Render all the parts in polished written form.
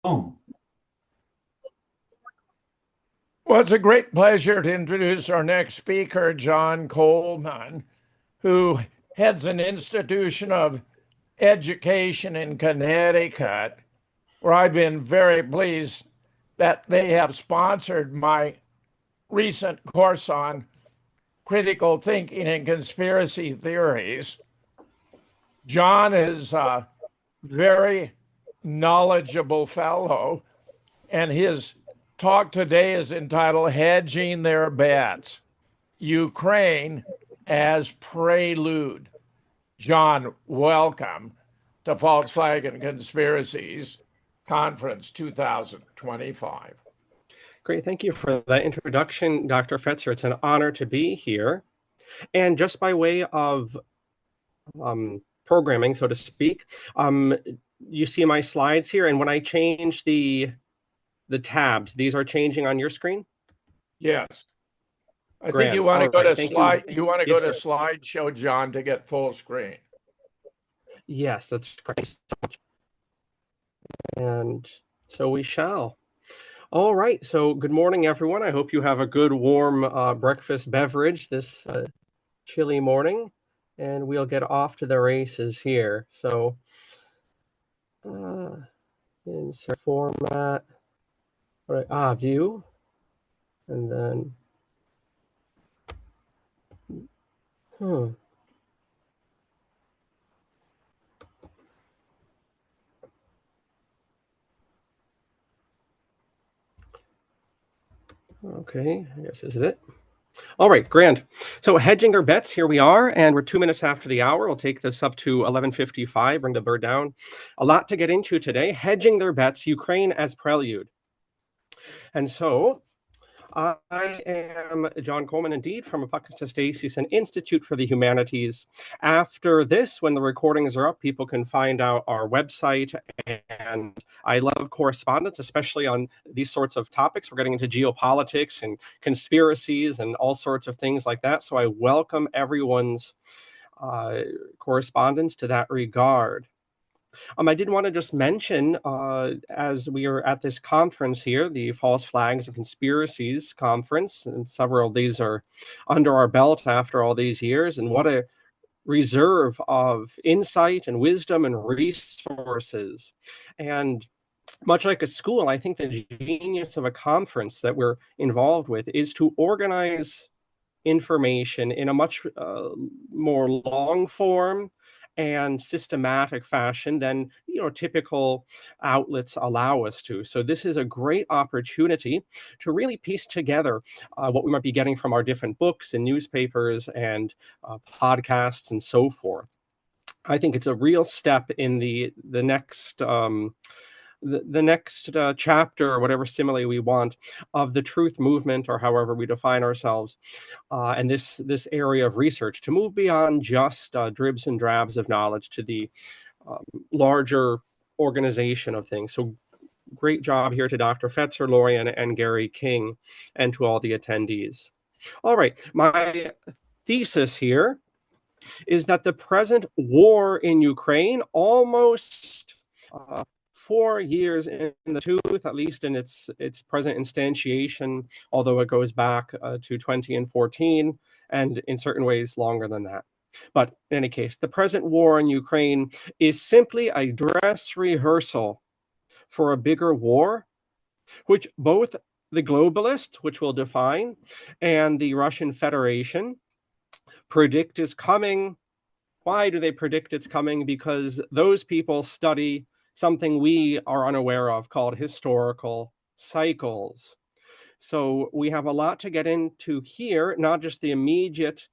Oh, Well, it's a great pleasure to introduce our next speaker, John Coleman, who heads an institution of education in Connecticut, where I've been very pleased that they have sponsored my recent course on critical thinking and conspiracy theories. John is a very knowledgeable fellow, and his talk today is entitled Hedging Their Bets. Ukraine as Prelude. John, welcome to False Flag and Conspiracies Conference 2025. Great. Thank you for that introduction, Dr. Fetzer. It's an honor to be here. And just by way of programming, so to speak, you see my slides here. And when I change the tabs, these are changing on your screen? Yes. I think Grand. you want to All go right. to Thank slide. you. You want to Yes, go to sir. slideshow, John, to get full screen. Yes, that's great. And so we shall. All right. So good morning, everyone. I hope you have a good warm breakfast beverage this chilly morning, and we'll get off to the races here. So insert format. All right, view, and then okay, I guess this is it. All right, grand. So hedging our bets, here we are, and we're 2 minutes after the hour. We'll take this up to 11:55, bring the bird down. A lot to get into today. Hedging their bets, Ukraine as Prelude. And so I am John Coleman, indeed, from ApocatastasisInstitute for the Humanities. After this, when the recordings are up, people can find out our website. And I love correspondence, especially on these sorts of topics. We're getting into geopolitics and conspiracies and all sorts of things like that. So I welcome everyone's correspondence to that regard. I did want to just mention, as we are at this conference here, the False Flags and Conspiracies Conference, and several of these are under our belt after all these years, and what a reserve of insight and wisdom and resources. And much like a school, I think the genius of a conference that we're involved with is to organize information in a much more long form and systematic fashion than typical outlets allow us to. So this is a great opportunity to really piece together what we might be getting from our different books and newspapers and podcasts and so forth. I think it's a real step in the next the next chapter, or whatever simile we want, of the truth movement, or however we define ourselves, and this area of research, to move beyond just dribs and drabs of knowledge to the larger organization of things. So great job here to Dr. Fetzer, Lori, and Gary King, and to all the attendees. All right, my thesis here is that the present war in Ukraine, almost 4 years in the tooth, at least in its present instantiation, although it goes back to 2014, and in certain ways longer than that. But in any case, the present war in Ukraine is simply a dress rehearsal for a bigger war, which both the globalists, which we'll define, and the Russian Federation predict is coming. Why do they predict it's coming? Because those people study something we are unaware of called historical cycles. So we have a lot to get into here, not just the immediate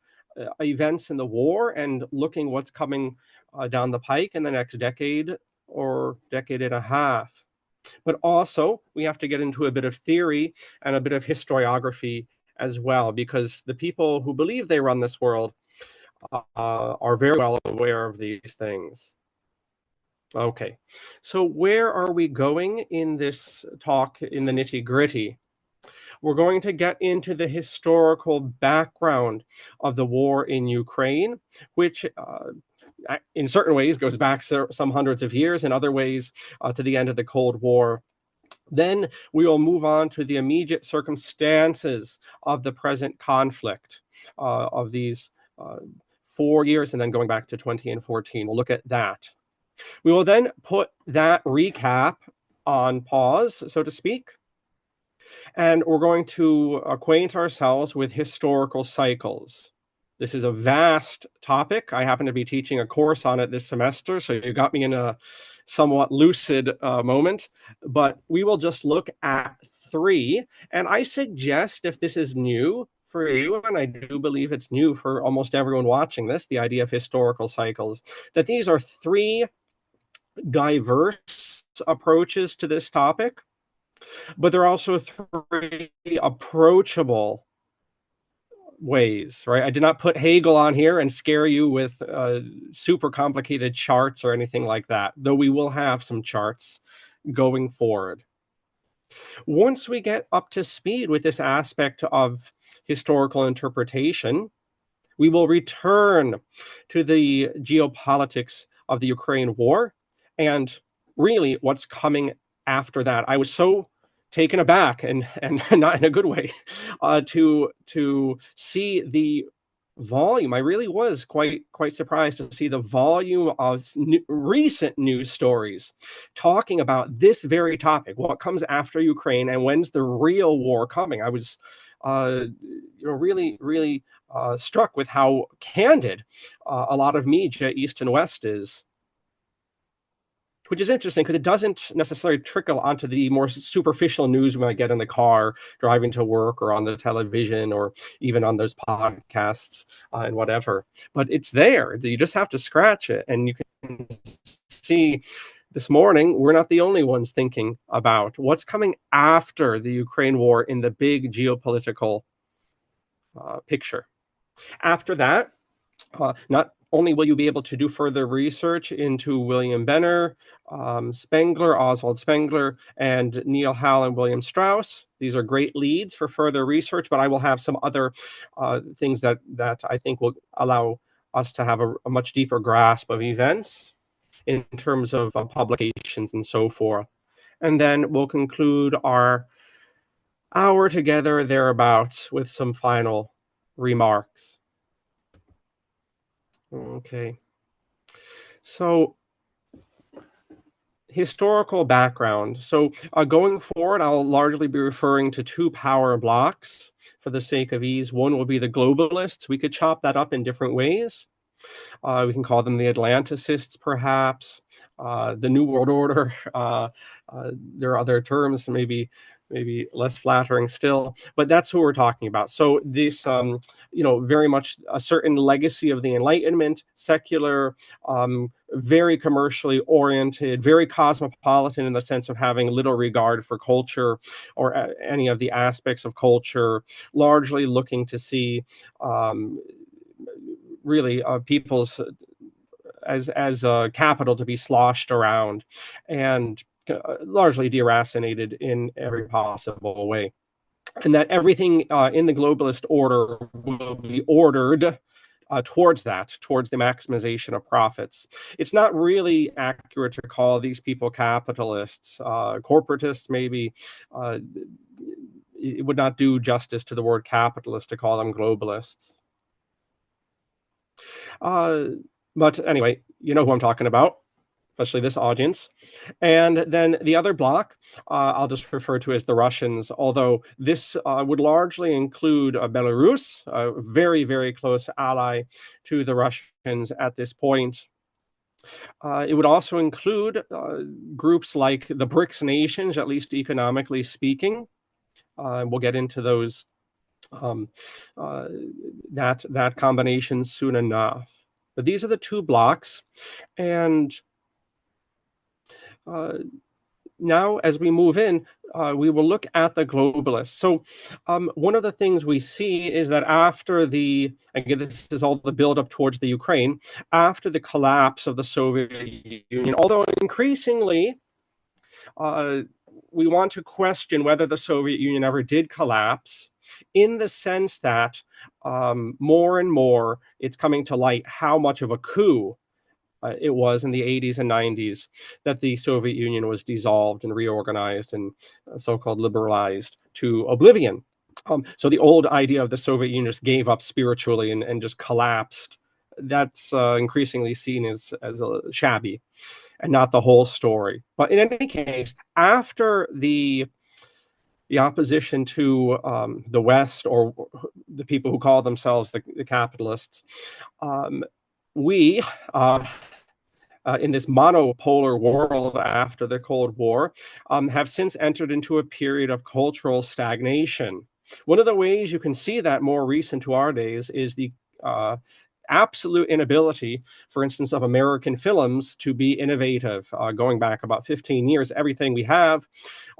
events in the war and looking what's coming down the pike in the next decade or decade and a half. But also we have to get into a bit of theory and a bit of historiography as well, because the people who believe they run this world are very well aware of these things. Okay, so where are we going in this talk in the nitty-gritty? We're going to get into the historical background of the war in Ukraine, which in certain ways goes back some hundreds of years, in other ways to the end of the Cold War Then we will move on to the immediate circumstances of the present conflict of these 4 years, and then going back to 20 and 14. We'll look at that. We will then put that recap on pause, so to speak, and we're going to acquaint ourselves with historical cycles. This is a vast topic. I happen to be teaching a course on it this semester, so you got me in a somewhat lucid moment. But we will just look at 3. And I suggest, if this is new for you, and I do believe it's new for almost everyone watching this, the idea of historical cycles, that these are 3 diverse approaches to this topic, but they're also 3 approachable ways, right? I did not put Hegel on here and scare you with super complicated charts or anything like that, though we will have some charts going forward. Once we get up to speed with this aspect of historical interpretation, we will return to the geopolitics of the Ukraine war and really what's coming after that. I was so taken aback, and not in a good way, to see the volume. I really was quite surprised to see the volume of recent news stories talking about this very topic: what comes after Ukraine and when's the real war coming. I was really struck with how candid a lot of media, East and West, is. Which is interesting because it doesn't necessarily trickle onto the more superficial news we might get in the car, driving to work, or on the television, or even on those podcasts and whatever. But it's there. You just have to scratch it. And you can see this morning, we're not the only ones thinking about what's coming after the Ukraine war in the big geopolitical picture. After that, not only will you be able to do further research into William Benner, Oswald Spengler, and Neil Hall and William Strauss. These are great leads for further research, but I will have some other things that I think will allow us to have a much deeper grasp of events in terms of publications and so forth. And then we'll conclude our hour together thereabouts with some final remarks. Okay. So, historical background. So, going forward, I'll largely be referring to 2 power blocks for the sake of ease. One will be the globalists. We could chop that up in different ways. We can call them the Atlanticists, perhaps, the New World Order. There are other terms, maybe less flattering still, but that's who we're talking about. So this, very much a certain legacy of the Enlightenment, secular, very commercially oriented, very cosmopolitan in the sense of having little regard for culture or any of the aspects of culture, largely looking to see really people's as capital to be sloshed around and largely deracinated in every possible way. And that everything in the globalist order will be ordered towards the maximization of profits. It's not really accurate to call these people capitalists. Corporatists, maybe. It would not do justice to the word capitalist to call them globalists. But anyway, you know who I'm talking about, especially this audience. And then the other block, I'll just refer to as the Russians, although this would largely include Belarus, a very, very close ally to the Russians at this point. It would also include groups like the BRICS nations, at least economically speaking. We'll get into those that combination soon enough. But these are the 2 blocks, and now as we move in, we will look at the globalists. So one of the things we see is that after again, this is all the buildup towards the Ukraine, after the collapse of the Soviet Union, although increasingly we want to question whether the Soviet Union ever did collapse, in the sense that more and more it's coming to light how much of a coup it was in the 80s and 90s that the Soviet Union was dissolved and reorganized and so-called liberalized to oblivion. So the old idea of the Soviet Union just gave up spiritually and just collapsed. That's increasingly seen as shabby and not the whole story. But in any case, after the opposition to the West, or the people who call themselves the capitalists, we in this monopolar world after the Cold War, have since entered into a period of cultural stagnation. One of the ways you can see that more recent to our days is the absolute inability, for instance, of American films to be innovative. Going back about 15 years, everything we have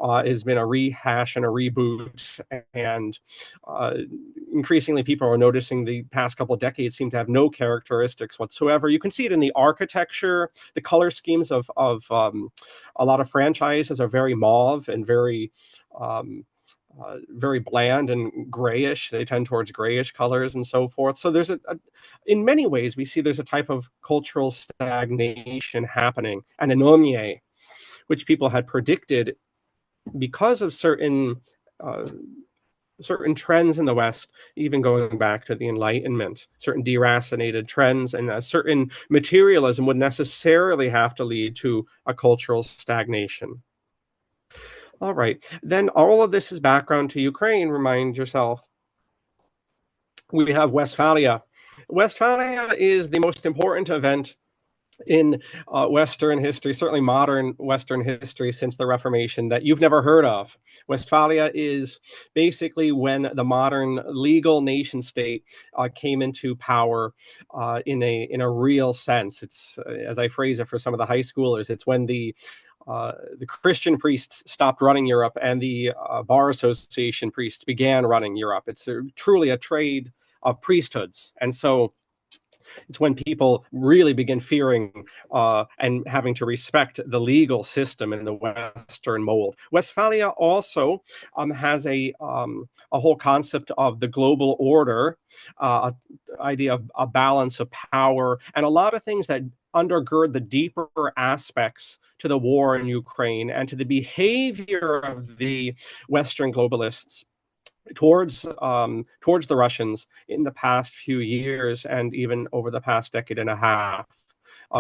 has been a rehash and a reboot, and increasingly people are noticing the past couple of decades seem to have no characteristics whatsoever. You can see it in the architecture. The color schemes of a lot of franchises are very mauve and very bland and grayish. They tend towards grayish colors and so forth. So there's in many ways, we see there's a type of cultural stagnation happening, an anomie, which people had predicted because of certain trends in the West, even going back to the Enlightenment. Certain deracinated trends and a certain materialism would necessarily have to lead to a cultural stagnation. All right, then all of this is background to Ukraine. Remind yourself, we have Westphalia. Westphalia is the most important event in Western history, certainly modern Western history since the Reformation, that you've never heard of. Westphalia is basically when the modern legal nation state came into power in a real sense. It's, as I phrase it for some of the high schoolers, it's when the Christian priests stopped running Europe and the bar association priests began running Europe. It's truly a trade of priesthoods. And so it's when people really begin fearing and having to respect the legal system in the Western mold. Westphalia also has a whole concept of the global order, idea of a balance of power, and a lot of things that undergird the deeper aspects to the war in Ukraine and to the behavior of the Western globalists towards the Russians in the past few years and even over the past decade and a half.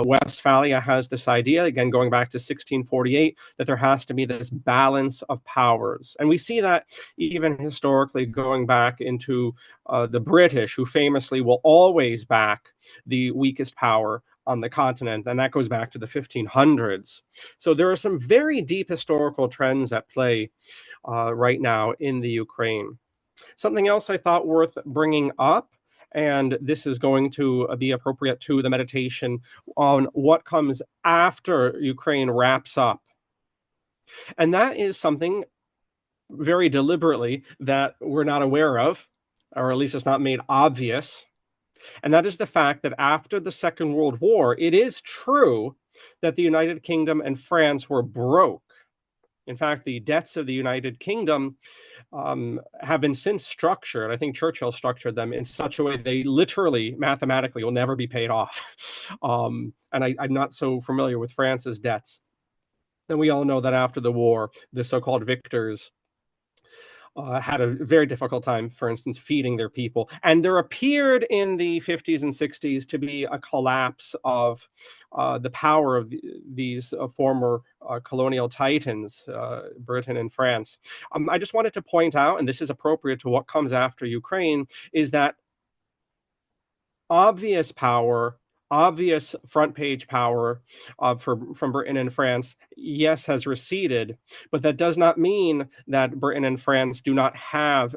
Westphalia has this idea, again, going back to 1648, that there has to be this balance of powers. And we see that even historically going back into the British, who famously will always back the weakest power on the continent, and that goes back to the 1500s. So there are some very deep historical trends at play right now in the Ukraine. Something else I thought worth bringing up, and this is going to be appropriate to the meditation on what comes after Ukraine wraps up. And that is something very deliberately that we're not aware of, or at least it's not made obvious. And that is the fact that after the Second World War, it is true that the United Kingdom and France were broke. In fact, the debts of the United Kingdom have been since structured. I think Churchill structured them in such a way they literally, mathematically, will never be paid off. And I'm not so familiar with France's debts. And we all know that after the war, the so-called victors had a very difficult time, for instance, feeding their people. And there appeared in the 50s and 60s to be a collapse of the power of these former colonial titans, Britain and France. I just wanted to point out, and this is appropriate to what comes after Ukraine, is that obvious power, obvious front page power from Britain and France, yes, has receded, but that does not mean that Britain and France do not have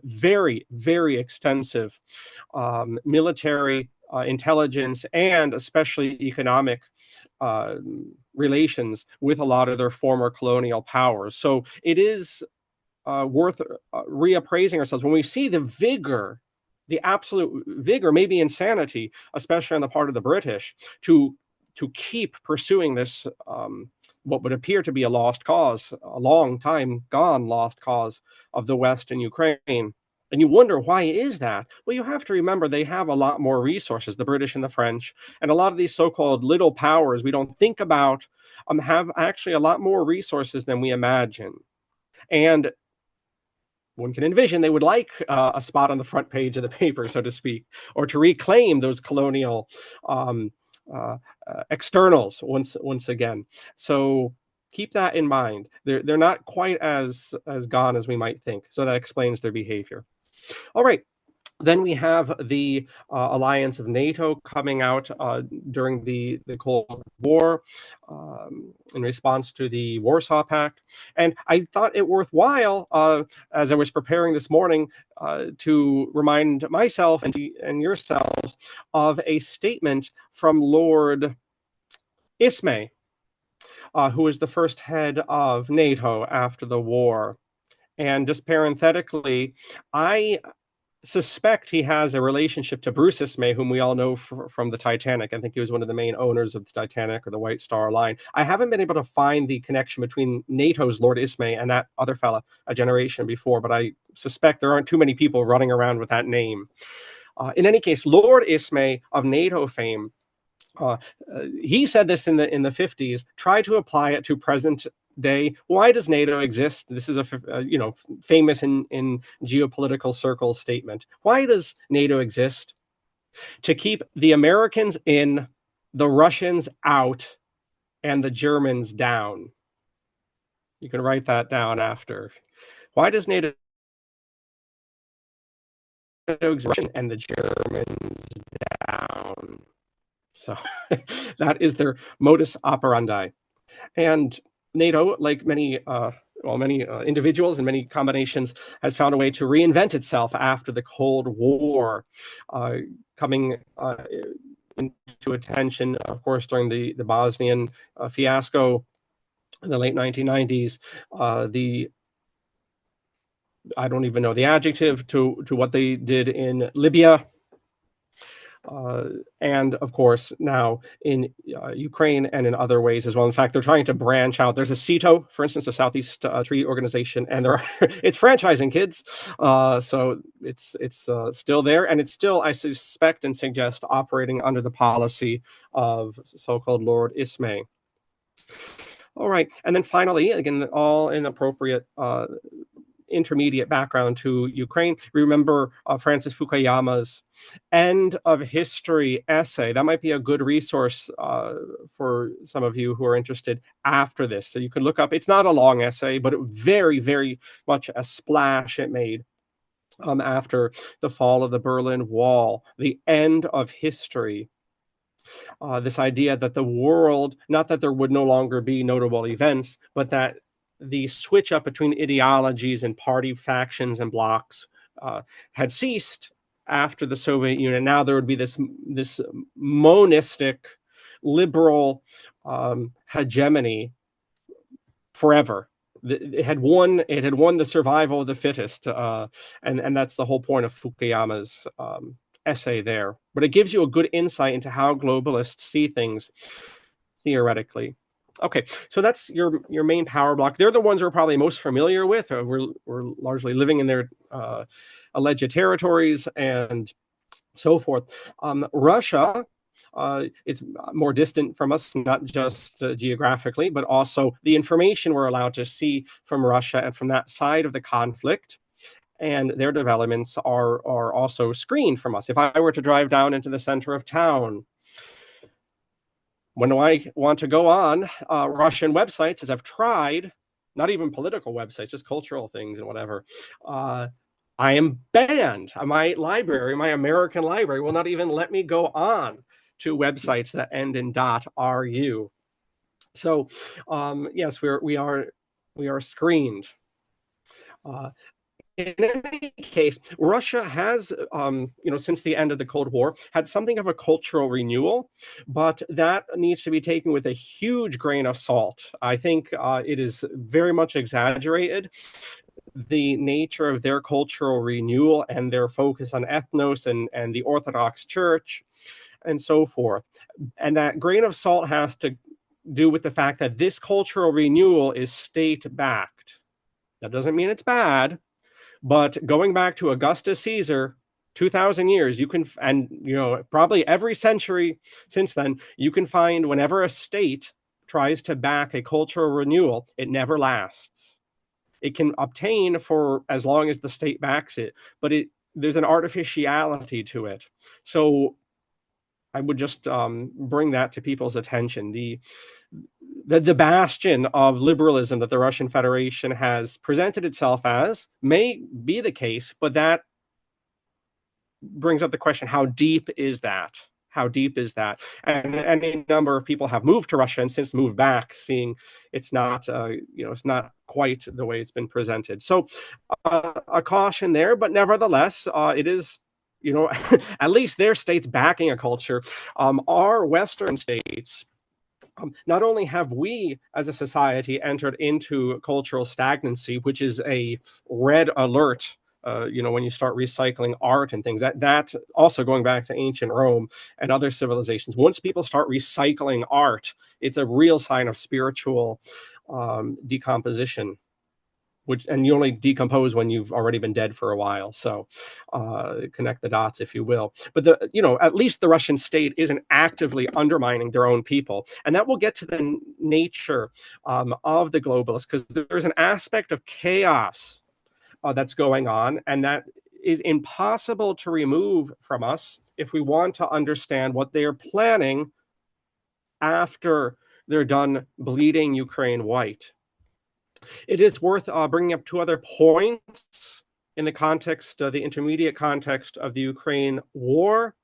very, very extensive military intelligence and especially economic relations with a lot of their former colonial powers. So it is worth reappraising ourselves when we see the vigor, the absolute vigor, maybe insanity, especially on the part of the British, to keep pursuing this, what would appear to be a lost cause, a long time gone lost cause of the West in Ukraine. And you wonder, why is that? Well, you have to remember they have a lot more resources, the British and the French, and a lot of these so-called little powers we don't think about have actually a lot more resources than we imagine. And one can envision they would like a spot on the front page of the paper, so to speak, or to reclaim those colonial um, externals once again. So keep that in mind. They're not quite as gone as we might think. So that explains their behavior. All right. Then we have the alliance of NATO coming out during the Cold War in response to the Warsaw Pact. And I thought it worthwhile, as I was preparing this morning, to remind myself and yourselves of a statement from Lord Ismay, who was the first head of NATO after the war. And just parenthetically, I suspect he has a relationship to Bruce Ismay, whom we all know from the Titanic. I think he was one of the main owners of the Titanic or the White Star Line. I haven't been able to find the connection between NATO's Lord Ismay and that other fella a generation before, but I suspect there aren't too many people running around with that name. In any case, Lord Ismay of NATO fame, he said this in the 50s. Try to apply it to present day. Why does NATO exist? This is a famous in geopolitical circles statement. Why does NATO exist? To keep the Americans in, the Russians out, and the Germans down. You can write that down after. Why does NATO exist and the Germans down? So that is their modus operandi. And NATO, like many individuals and many combinations, has found a way to reinvent itself after the Cold War, coming into attention, of course, during the Bosnian fiasco in the late 1990s. I don't even know the adjective to what they did in Libya. And of course, now in Ukraine and in other ways as well. In fact, they're trying to branch out. There's a CETO, for instance, the Southeast Treaty Organization, and it's franchising, kids. So it's still there, and it's still, I suspect and suggest, operating under the policy of so-called Lord Ismay. All right, and then finally, again, all inappropriate intermediate background to Ukraine. Remember Francis Fukuyama's End of History essay. That might be a good resource for some of you who are interested after this. So you can look up, it's not a long essay, but it very, very much a splash it made after the fall of the Berlin Wall, the end of history. This idea that the world, not that there would no longer be notable events, but that the switch up between ideologies and party factions and blocks had ceased after the Soviet Union. Now there would be this monistic, liberal hegemony forever. It had won the survival of the fittest, and that's the whole point of Fukuyama's essay there. But it gives you a good insight into how globalists see things theoretically. Okay, so that's your main power block. They're the ones we're probably most familiar with. We're largely living in their alleged territories and so forth. Russia, it's more distant from us, not just geographically, but also the information we're allowed to see from Russia and from that side of the conflict. And their developments are also screened from us. If I were to drive down into the center of town, when do I want to go on Russian websites, as I've tried, not even political websites, just cultural things and whatever, I am banned. My library, my American library, will not even let me go on to websites that end in .ru. So yes, we are screened. In any case, Russia has, since the end of the Cold War, had something of a cultural renewal, but that needs to be taken with a huge grain of salt. I think it is very much exaggerated, the nature of their cultural renewal and their focus on ethnos and the Orthodox Church and so forth. And that grain of salt has to do with the fact that this cultural renewal is state-backed. That doesn't mean it's bad, But going back to Augustus Caesar, 2,000 years, you can, and probably every century since then, you can find whenever a state tries to back a cultural renewal, it never lasts. It can obtain for as long as the state backs it, but there's an artificiality to it. So I would just bring that to people's attention. The bastion of liberalism that the Russian Federation has presented itself as may be the case, but that brings up the question: how deep is that? How deep is that? And a number of people have moved to Russia and since moved back, seeing it's not, it's not quite the way it's been presented. So a caution there, but nevertheless, it is, at least their states backing a culture. Our Western states, not only have we as a society entered into cultural stagnancy, which is a red alert, when you start recycling art and things, that also going back to ancient Rome and other civilizations, once people start recycling art, it's a real sign of spiritual decomposition. And you only decompose when you've already been dead for a while. So connect the dots, if you will. But at least the Russian state isn't actively undermining their own people. And that will get to the nature of the globalists, because there's an aspect of chaos that's going on, and that is impossible to remove from us if we want to understand what they are planning after they're done bleeding Ukraine white. It is worth bringing up two other points in the context, the intermediate context of the Ukraine war.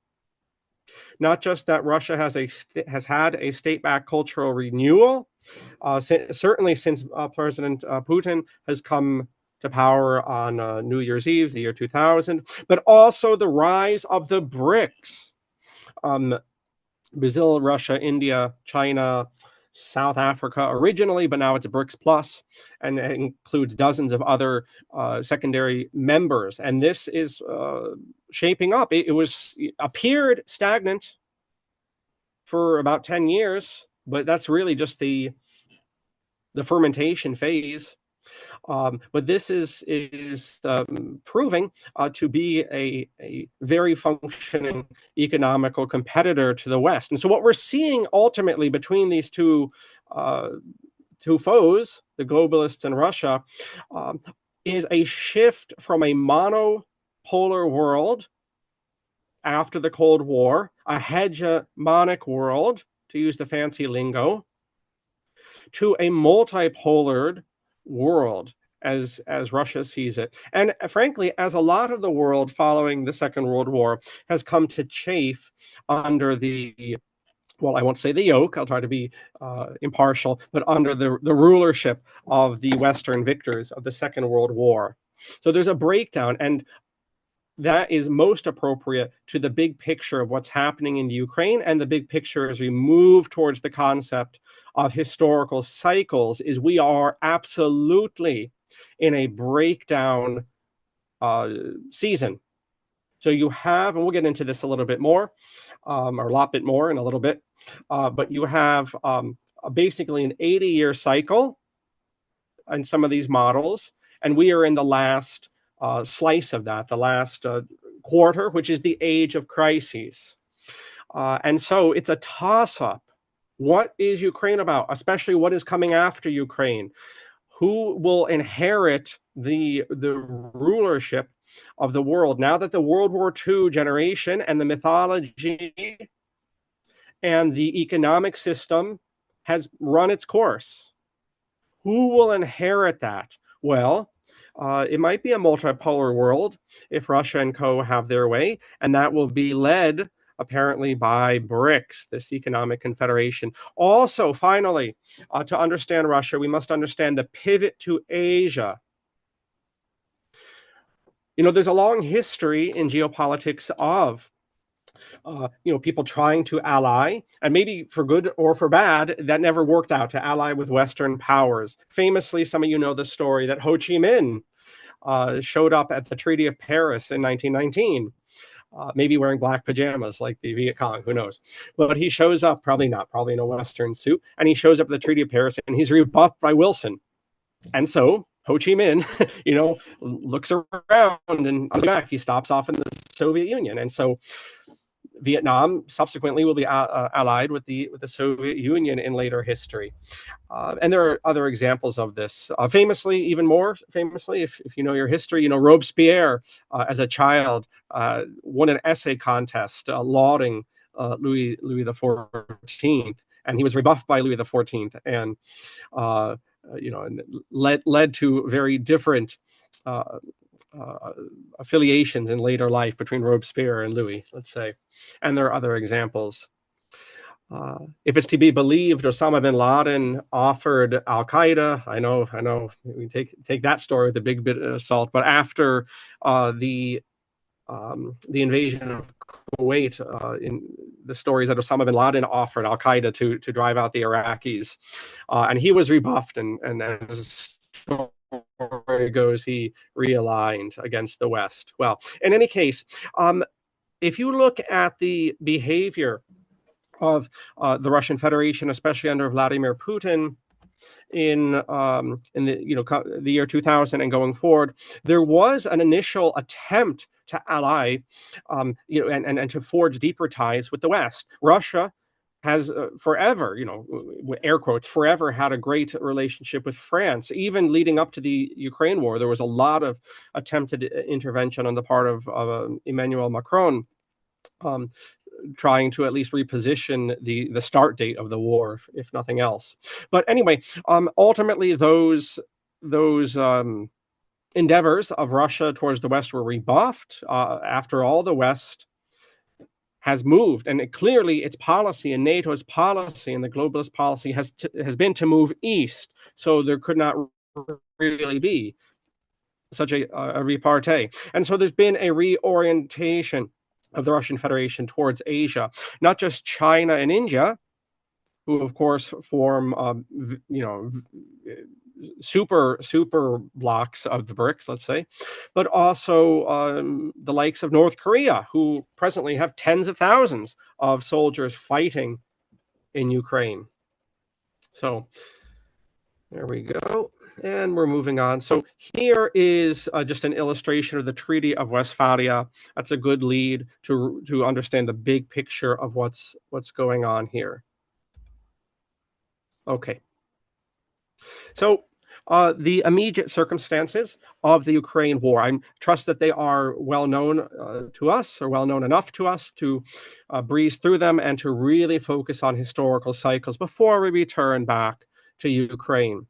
Not just that Russia has had a state-backed cultural renewal, certainly since President Putin has come to power on New Year's Eve, the year 2000, but also the rise of the BRICS. Brazil, Russia, India, China, South Africa originally, but now it's a BRICS Plus, and it includes dozens of other secondary members. And this is shaping up. It appeared stagnant for about 10 years, but that's really just the fermentation phase. But this is proving to be a very functioning economical competitor to the West. And so what we're seeing ultimately between these two foes, the globalists and Russia, is a shift from a monopolar world after the Cold War, a hegemonic world, to use the fancy lingo, to a multipolar world as Russia sees it. And frankly, as a lot of the world following the Second World War has come to chafe under I won't say the yoke, I'll try to be impartial, but under the rulership of the Western victors of the Second World War. So there's a breakdown, and that is most appropriate to the big picture of what's happening in Ukraine, and the big picture as we move towards the concept of historical cycles is we are absolutely in a breakdown season. So you have, and we'll get into this a little bit more, or a lot bit more in a little bit, but you have basically an 80-year cycle in some of these models, and we are in the last slice of that, the last quarter, which is the age of crises. And so it's a toss-up. What is Ukraine about? Especially what is coming after Ukraine? Who will inherit the rulership of the world now that the World War II generation and the mythology and the economic system has run its course? Who will inherit that? Well, it might be a multipolar world if Russia and co. have their way, and that will be led apparently by BRICS, this economic confederation. Also, finally, to understand Russia, we must understand the pivot to Asia. There's a long history in geopolitics of people trying to ally, and maybe for good or for bad, that never worked out, to ally with Western powers. Famously, some of you know the story that Ho Chi Minh showed up at the Treaty of Paris in 1919. Maybe wearing black pajamas like the Viet Cong, who knows? But he shows up, probably in a Western suit, and he shows up at the Treaty of Paris, and he's rebuffed by Wilson. And so Ho Chi Minh, looks around and back, he stops off in the Soviet Union. And so Vietnam subsequently will be allied with the Soviet Union in later history. And there are other examples of this. Even more famously, if you know your history, Robespierre, as a child, won an essay contest lauding Louis XIV, and he was rebuffed by Louis XIV, and led to very different affiliations in later life between Robespierre and Louis, let's say. And there are other examples. If it's to be believed, Osama bin Laden offered Al Qaeda. I know, we take that story with a big bit of salt. But after the invasion of Kuwait, in the stories that Osama bin Laden offered Al Qaeda to drive out the Iraqis, and he was rebuffed, and as the story goes, he realigned against the West. Well, in any case, if you look at the behavior of the Russian Federation, especially under Vladimir Putin, in the year 2000 and going forward, there was an initial attempt to ally, and to forge deeper ties with the West. Russia has forever, air quotes, forever had a great relationship with France. Even leading up to the Ukraine war, there was a lot of attempted intervention on the part of Emmanuel Macron, trying to at least reposition the start date of the war, if nothing else. But anyway, ultimately those endeavors of Russia towards the West were rebuffed. After all, the West has moved, and clearly its policy and NATO's policy and the globalist policy has been to move east. So there could not really be such a repartee. And so there's been a reorientation of the Russian Federation towards Asia, not just China and India, who of course form, super blocks of the BRICS, let's say, but also the likes of North Korea, who presently have tens of thousands of soldiers fighting in Ukraine. So there we go. And we're moving on. So here is just an illustration of the Treaty of Westphalia. That's a good lead to understand the big picture of what's going on here. Okay. So the immediate circumstances of the Ukraine war, I trust that they are well known to us, or well known enough to us to breeze through them and to really focus on historical cycles before we return back to Ukraine.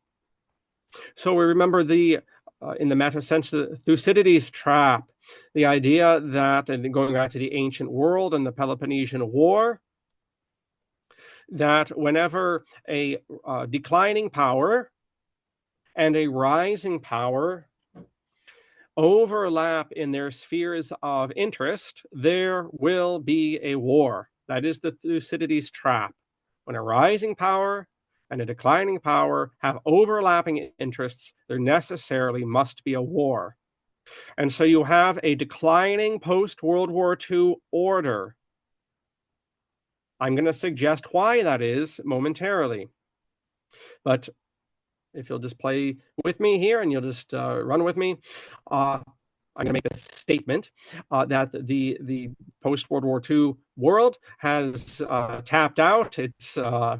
So we remember in the meta sense, the Thucydides trap, the idea that, and going back to the ancient world and the Peloponnesian War, that whenever a declining power and a rising power overlap in their spheres of interest, there will be a war. That is the Thucydides trap. When a rising power and a declining power have overlapping interests, there necessarily must be a war. And so you have a declining post-World War II order. I'm going to suggest why that is momentarily. But if you'll just play with me here and you'll just run with me, I'm going to make a statement that the post-World War II world has tapped out. It's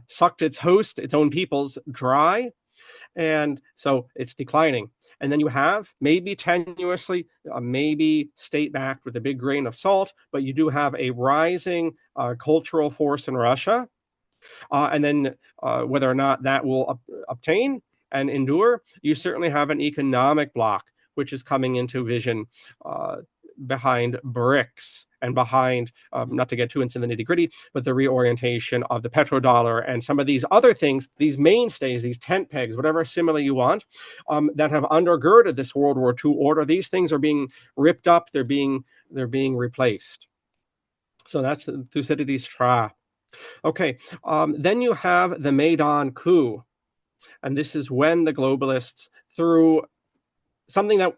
sucked its host, its own peoples, dry. And so it's declining. And then you have, maybe tenuously, maybe state-backed with a big grain of salt, but you do have a rising cultural force in Russia. And then whether or not that will obtain and endure, you certainly have an economic bloc, which is coming into vision behind BRICS and behind, not to get too into the nitty-gritty, but the reorientation of the petrodollar and some of these other things, these mainstays, these tent pegs, whatever simile you want, that have undergirded this World War II order. These things are being ripped up, they're being replaced. So that's the Thucydides trap. Okay, then you have the Maidan coup. And this is when the globalists, through something that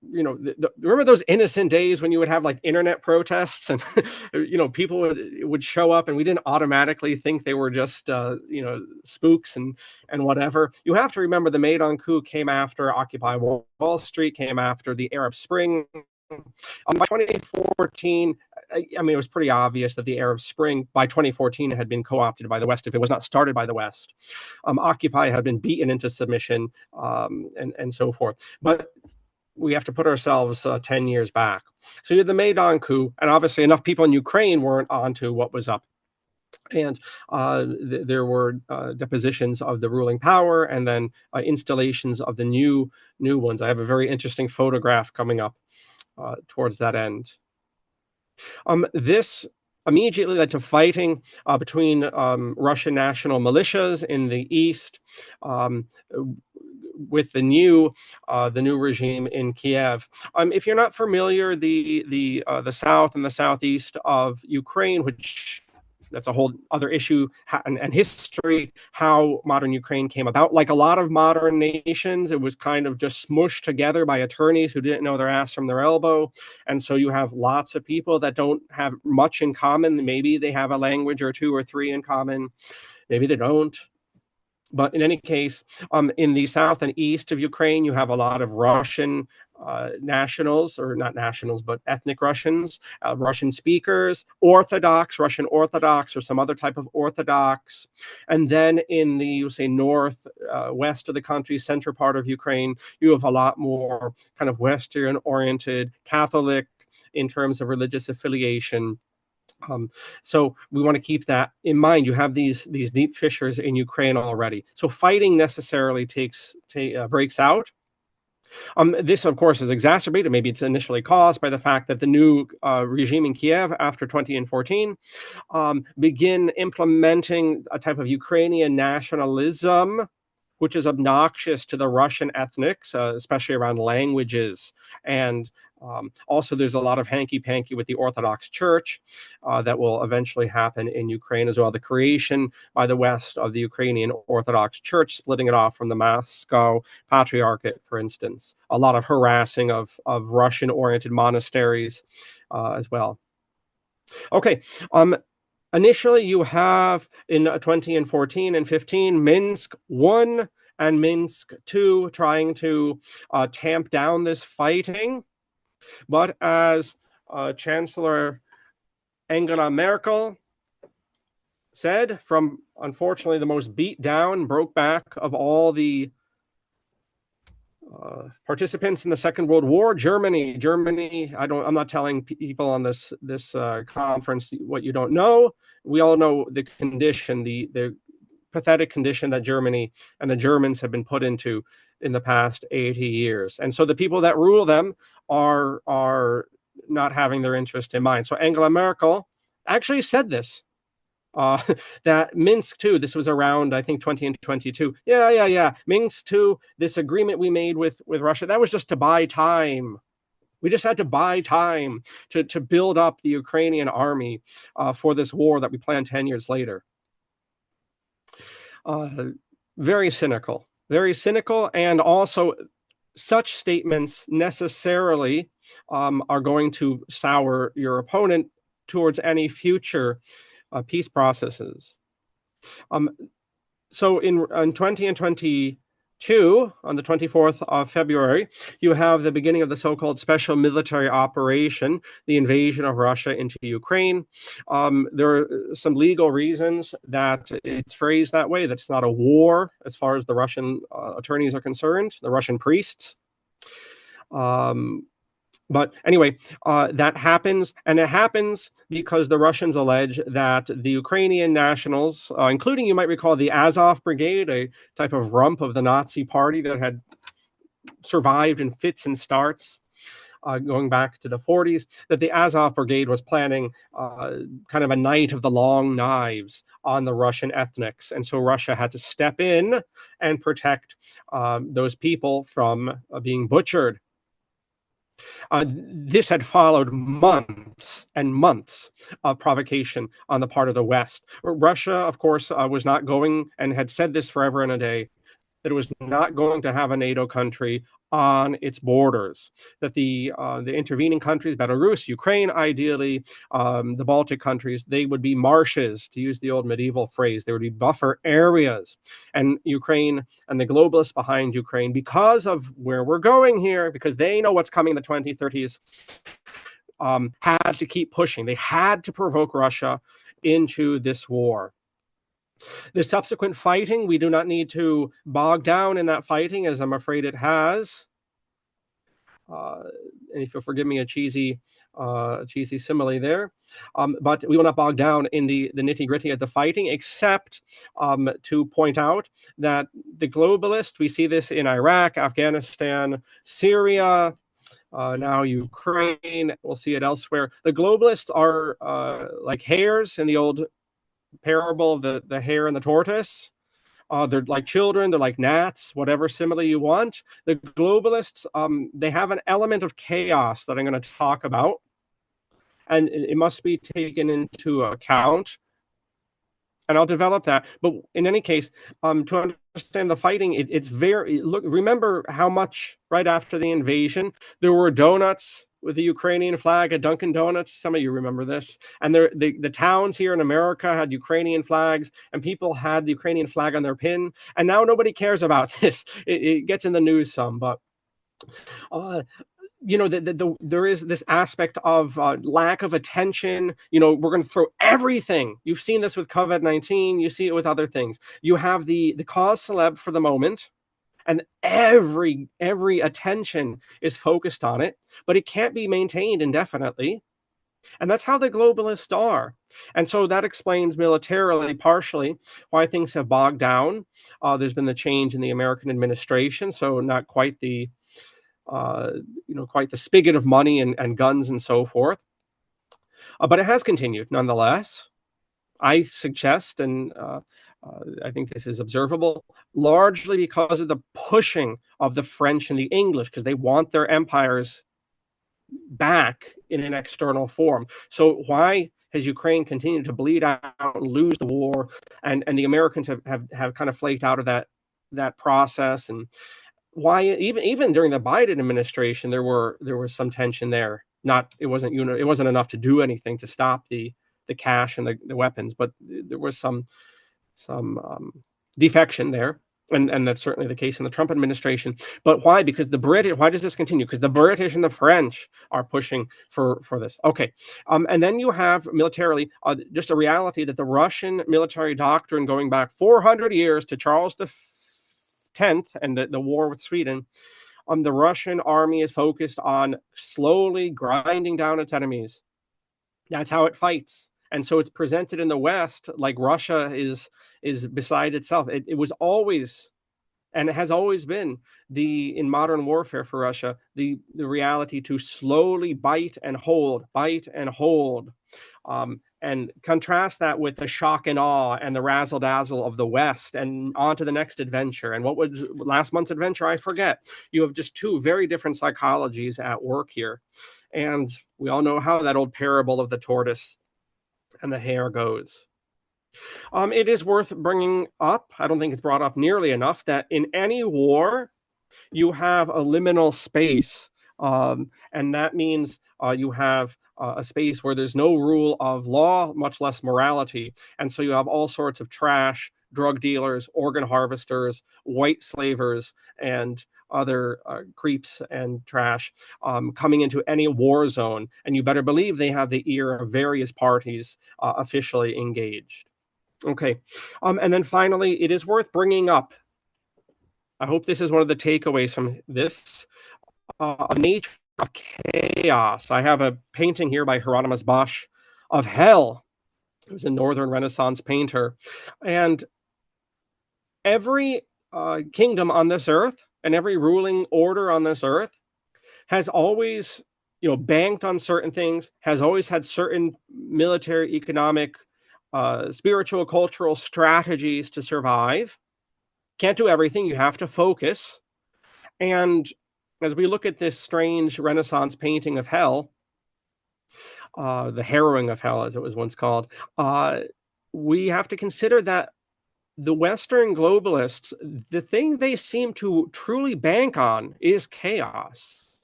remember those innocent days when you would have like internet protests and people would show up and we didn't automatically think they were just spooks and whatever. You have to remember the Maidan coup came after Occupy Wall Street, came after the Arab Spring. By 2014, I mean, it was pretty obvious that the Arab Spring by 2014 had been co-opted by the West if it was not started by the West. Occupy had been beaten into submission, and so forth. But we have to put ourselves 10 years back. So you had the Maidan coup, and obviously enough people in Ukraine weren't onto what was up. And there were depositions of the ruling power and then installations of the new ones. I have a very interesting photograph coming up towards that end. This immediately led to fighting between Russian national militias in the east with the new regime in Kiev. If you're not familiar, the south and the southeast of Ukraine, which that's a whole other issue and history, how modern Ukraine came about. Like a lot of modern nations, it was kind of just smushed together by attorneys who didn't know their ass from their elbow. And so you have lots of people that don't have much in common. Maybe they have a language or two or three in common. Maybe they don't. But in any case, in the south and east of Ukraine, you have a lot of Russian nationals, or not nationals, but ethnic Russians, Russian speakers, Russian Orthodox, or some other type of Orthodox. And then in the, say, north, west of the country, central part of Ukraine, you have a lot more kind of Western-oriented Catholic in terms of religious affiliation. So we want to keep that in mind. You have these deep fissures in Ukraine already. So fighting necessarily breaks out. This, of course, is exacerbated. Maybe it's initially caused by the fact that the new regime in Kiev after 2014 begin implementing a type of Ukrainian nationalism, which is obnoxious to the Russian ethnics, especially around languages. And also, there's a lot of hanky-panky with the Orthodox Church that will eventually happen in Ukraine as well. The creation by the West of the Ukrainian Orthodox Church, splitting it off from the Moscow Patriarchate, for instance. A lot of harassing of Russian-oriented monasteries as well. Okay. Initially, you have in 2014 and 15, Minsk 1 and Minsk 2 trying to tamp down this fighting. But as Chancellor Angela Merkel said, from unfortunately the most beat down, broke back of all the participants in the Second World War, Germany. I'm not telling people on this conference what you don't know. We all know the condition, the pathetic condition that Germany and the Germans have been put into in the past 80 years. And so the people that rule them are not having their interest in mind. So Angela Merkel actually said this, that Minsk 2, this was around, I think, 20 and 22. Yeah. Minsk 2, this agreement we made with Russia, that was just to buy time. We just had to buy time to build up the Ukrainian army for this war that we planned 10 years later. Very cynical, and also such statements necessarily are going to sour your opponent towards any future peace processes. So in 20 and 22, on the 24th of February, you have the beginning of the so-called special military operation, the invasion of Russia into Ukraine. There are some legal reasons that it's phrased that way, that it's not a war as far as the Russian attorneys are concerned, the Russian priests. But anyway, that happens, and it happens because the Russians allege that the Ukrainian nationals, including, you might recall, the Azov Brigade, a type of rump of the Nazi party that had survived in fits and starts going back to the 40s, that the Azov Brigade was planning kind of a night of the long knives on the Russian ethnics. And so Russia had to step in and protect those people from being butchered. This had followed months and months of provocation on the part of the West. Russia, of course, was not going, and had said this forever and a day, that it was not going to have a NATO country on its borders, that the intervening countries, Belarus, Ukraine, ideally, the Baltic countries, they would be marshes, to use the old medieval phrase. There would be buffer areas. And Ukraine and the globalists behind Ukraine, because of where we're going here, because they know what's coming in the 2030s, had to keep pushing. They had to provoke Russia into this war. The subsequent fighting, we do not need to bog down in that fighting, as I'm afraid it has. And if you'll forgive me a cheesy simile there, but we will not bog down in the nitty-gritty of the fighting, except to point out that the globalists, we see this in Iraq, Afghanistan, Syria, now Ukraine, we'll see it elsewhere. The globalists are like hares in the old parable of the hare and the tortoise. They're like children, they're like gnats, whatever simile you want. The globalists, they have an element of chaos that I'm going to talk about, and it must be taken into account. And I'll develop that. But in any case, to understand the fighting, it's very, look, remember how much right after the invasion, there were donuts with the Ukrainian flag at Dunkin' Donuts. Some of you remember this. And the towns here in America had Ukrainian flags, and people had the Ukrainian flag on their pin. And now nobody cares about this. It gets in the news some, but there is this aspect of lack of attention. We're going to throw everything. You've seen this with COVID-19. You see it with other things. You have the cause celeb for the moment, and every attention is focused on it, but it can't be maintained indefinitely. And that's how the globalists are. And so that explains militarily, partially, why things have bogged down. There's been the change in the American administration, so not quite the quite the spigot of money and guns and so forth. But it has continued nonetheless. I suggest, and I think this is observable, largely because of the pushing of the French and the English, because they want their empires back in an external form. So why has Ukraine continued to bleed out and lose the war, and the Americans have kind of flaked out of that process? And why even during the Biden administration there was some tension there. It wasn't enough to do anything to stop the cash and the weapons, but there was some defection there, and that's certainly the case in the Trump administration. But why? Because why does this continue? Because the British and the French are pushing for this. Okay, and then you have militarily just a reality that the Russian military doctrine going back 400 years to Charles the 10th and the war with Sweden, the Russian army is focused on slowly grinding down its enemies. That's how it fights. And so it's presented in the West like Russia is beside itself. It was always, and it has always been, in modern warfare for Russia, the reality to slowly bite and hold, and contrast that with the shock and awe and the razzle dazzle of the West, and on to the next adventure. And what was last month's adventure? I forget. You have just two very different psychologies at work here. And we all know how that old parable of the tortoise and the hare goes. It is worth bringing up, I don't think it's brought up nearly enough, that in any war, you have a liminal space. And that means you have a space where there's no rule of law, much less morality. And so you have all sorts of trash, drug dealers, organ harvesters, white slavers, and other creeps and trash coming into any war zone. And you better believe they have the ear of various parties officially engaged. Okay. And then finally, it is worth bringing up, I hope this is one of the takeaways from this, nature of chaos. I have a painting here by Hieronymus Bosch of hell. He was a Northern Renaissance painter. And every kingdom on this earth and every ruling order on this earth has always, banked on certain things, has always had certain military, economic, spiritual, cultural strategies to survive. Can't do everything. You have to focus. And as we look at this strange Renaissance painting of hell, the harrowing of hell, as it was once called, we have to consider that the Western globalists, the thing they seem to truly bank on is chaos.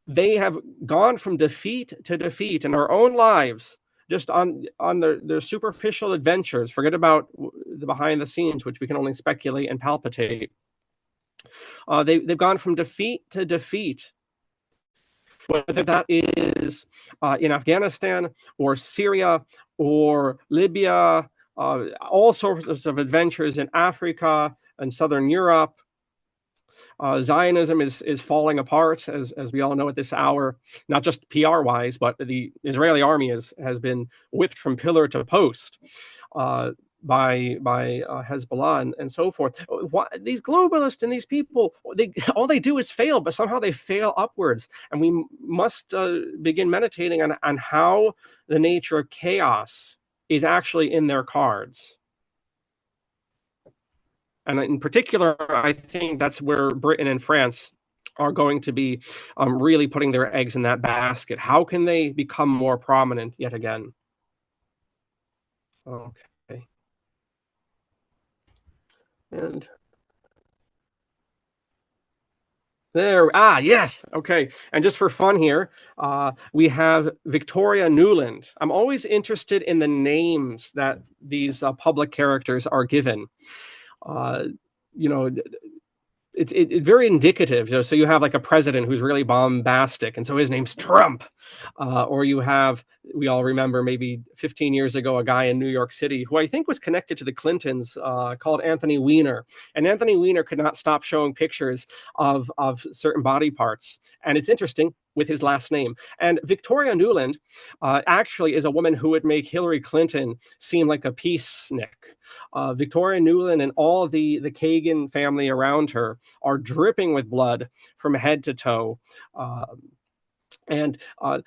They have gone from defeat to defeat in our own lives, just on their superficial adventures. Forget about the behind the scenes, which we can only speculate and palpitate. They've gone from defeat to defeat, whether that is in Afghanistan or Syria or Libya, all sorts of adventures in Africa and Southern Europe. Zionism is falling apart, as we all know at this hour, not just PR-wise, but the Israeli army has been whipped from pillar to post by Hezbollah and so forth. These globalists and these people, all they do is fail, but somehow they fail upwards. And we must begin meditating on how the nature of chaos is actually in their cards. And in particular, I think that's where Britain and France are going to be really putting their eggs in that basket. How can they become more prominent yet again? Okay. And there, yes. Okay. And just for fun here, we have Victoria Nuland. I'm always interested in the names that these public characters are given. It's very indicative. So you have like a president who's really bombastic, and so his name's Trump. Or you have, we all remember maybe 15 years ago, a guy in New York City who I think was connected to the Clintons called Anthony Weiner. And Anthony Weiner could not stop showing pictures of certain body parts. And it's interesting with his last name. And Victoria Nuland actually is a woman who would make Hillary Clinton seem like a peacenik. Victoria Nuland and all of the Kagan family around her are dripping with blood from head to toe. And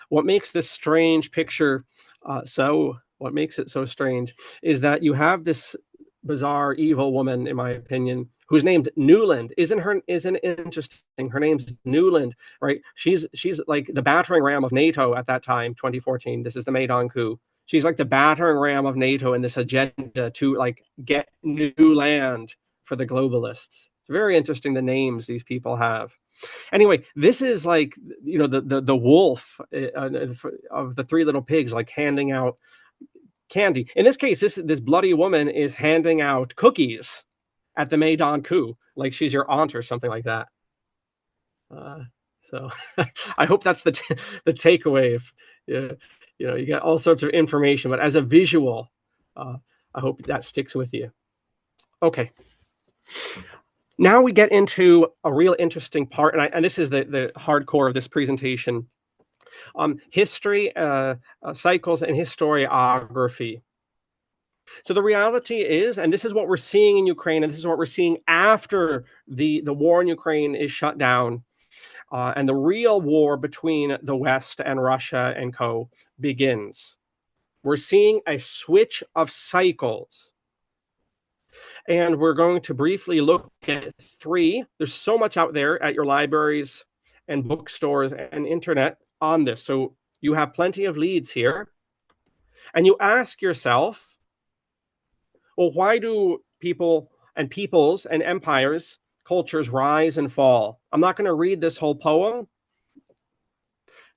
what makes this strange picture what makes it so strange is that you have this bizarre, evil woman, in my opinion, who's named Nuland. Isn't interesting? Her name's Nuland, right? She's like the battering ram of NATO at that time, 2014. This is the Maidan coup. She's like the battering ram of NATO in this agenda to like get new land for the globalists. It's very interesting the names these people have. Anyway, this is like, the wolf of the Three Little Pigs, like handing out candy. In this case, this bloody woman is handing out cookies at the Maidan coup, like she's your aunt or something like that. So I hope that's the takeaway. You get all sorts of information, but as a visual, I hope that sticks with you. Okay. Now we get into a real interesting part, and this is the hardcore of this presentation. History, cycles, and historiography. So the reality is, and this is what we're seeing in Ukraine, and this is what we're seeing after the war in Ukraine is shut down, and the real war between the West and Russia and co. begins. We're seeing a switch of cycles. And we're going to briefly look at three. There's so much out there at your libraries and bookstores and internet on this. So you have plenty of leads here. And you ask yourself, well, why do peoples and empires, cultures rise and fall? I'm not going to read this whole poem.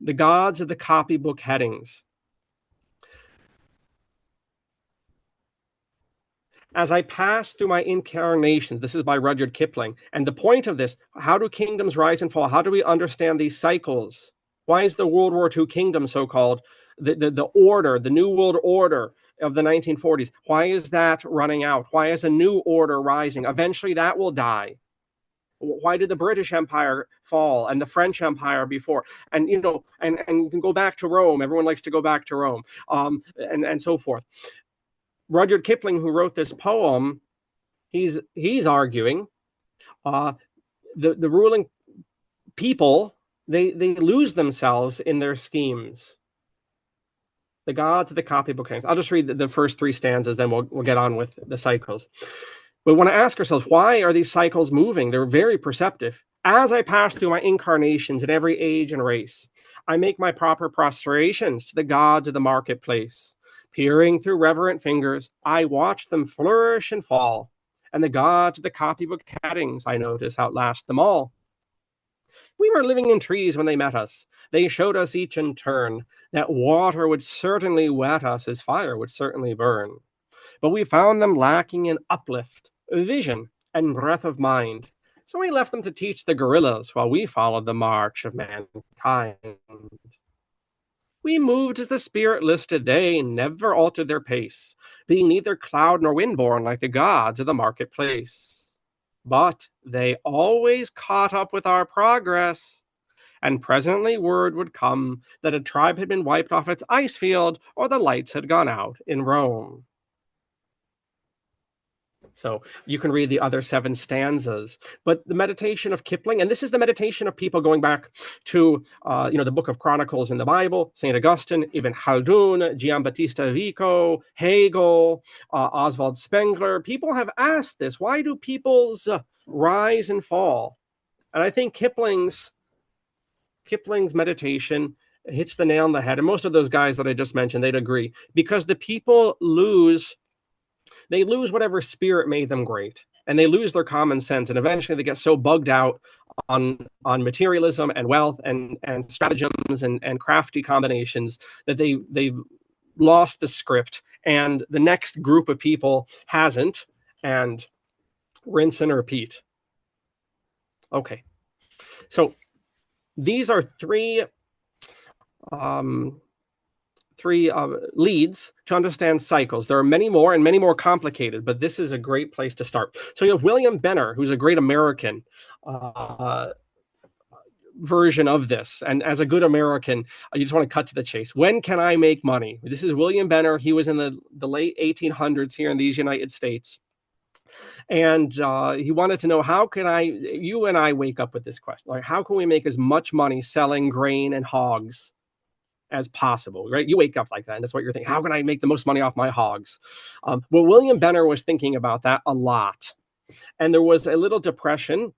The gods of the copybook headings. As I pass through my incarnations, this is by Rudyard Kipling. And the point of this, how do kingdoms rise and fall? How do we understand these cycles? Why is the World War II kingdom so-called, the order, the New World Order of the 1940s, why is that running out? Why is a new order rising? Eventually that will die. Why did the British Empire fall and the French Empire before? And, and you can go back to Rome. Everyone likes to go back to Rome, and so forth. Rudyard Kipling, who wrote this poem, he's arguing the ruling people, they lose themselves in their schemes. The gods of the copybook headings. I'll just read the first three stanzas, then we'll get on with the cycles. We want to ask ourselves, why are these cycles moving? They're very perceptive. As I pass through my incarnations in every age and race, I make my proper prostrations to the gods of the marketplace. Peering through reverent fingers, I watched them flourish and fall, and the gods of the copybook headings, I notice, outlast them all. We were living in trees when they met us. They showed us each in turn that water would certainly wet us as fire would certainly burn. But we found them lacking in uplift, vision, and breadth of mind. So we left them to teach the gorillas while we followed the march of mankind. We moved as the spirit listed, they never altered their pace, being neither cloud nor windborne like the gods of the marketplace. But they always caught up with our progress, and presently word would come that a tribe had been wiped off its ice field or the lights had gone out in Rome. So you can read the other 7 stanzas. But the meditation of Kipling, and this is the meditation of people going back to the Book of Chronicles in the Bible, St. Augustine, Ibn Khaldun, Giambattista Vico, Hegel, Oswald Spengler. People have asked this. Why do peoples rise and fall? And I think Kipling's meditation hits the nail on the head. And most of those guys that I just mentioned, they'd agree. Because the people lose whatever spirit made them great, and they lose their common sense, and eventually they get so bugged out on materialism and wealth and stratagems and crafty combinations that they've lost the script, and the next group of people hasn't, and rinse and repeat. Okay, so these are three leads to understand cycles. There are many more and many more complicated, but this is a great place to start. So you have William Benner, who's a great American version of this. And as a good American, you just want to cut to the chase. When can I make money? This is William Benner. He was in the late 1800s here in these United States. And he wanted to know, how can you and I wake up with this question? Like, how can we make as much money selling grain and hogs as possible, right? You wake up like that, and that's what you're thinking. How can I make the most money off my hogs? Well, William Benner was thinking about that a lot. And there was a little depression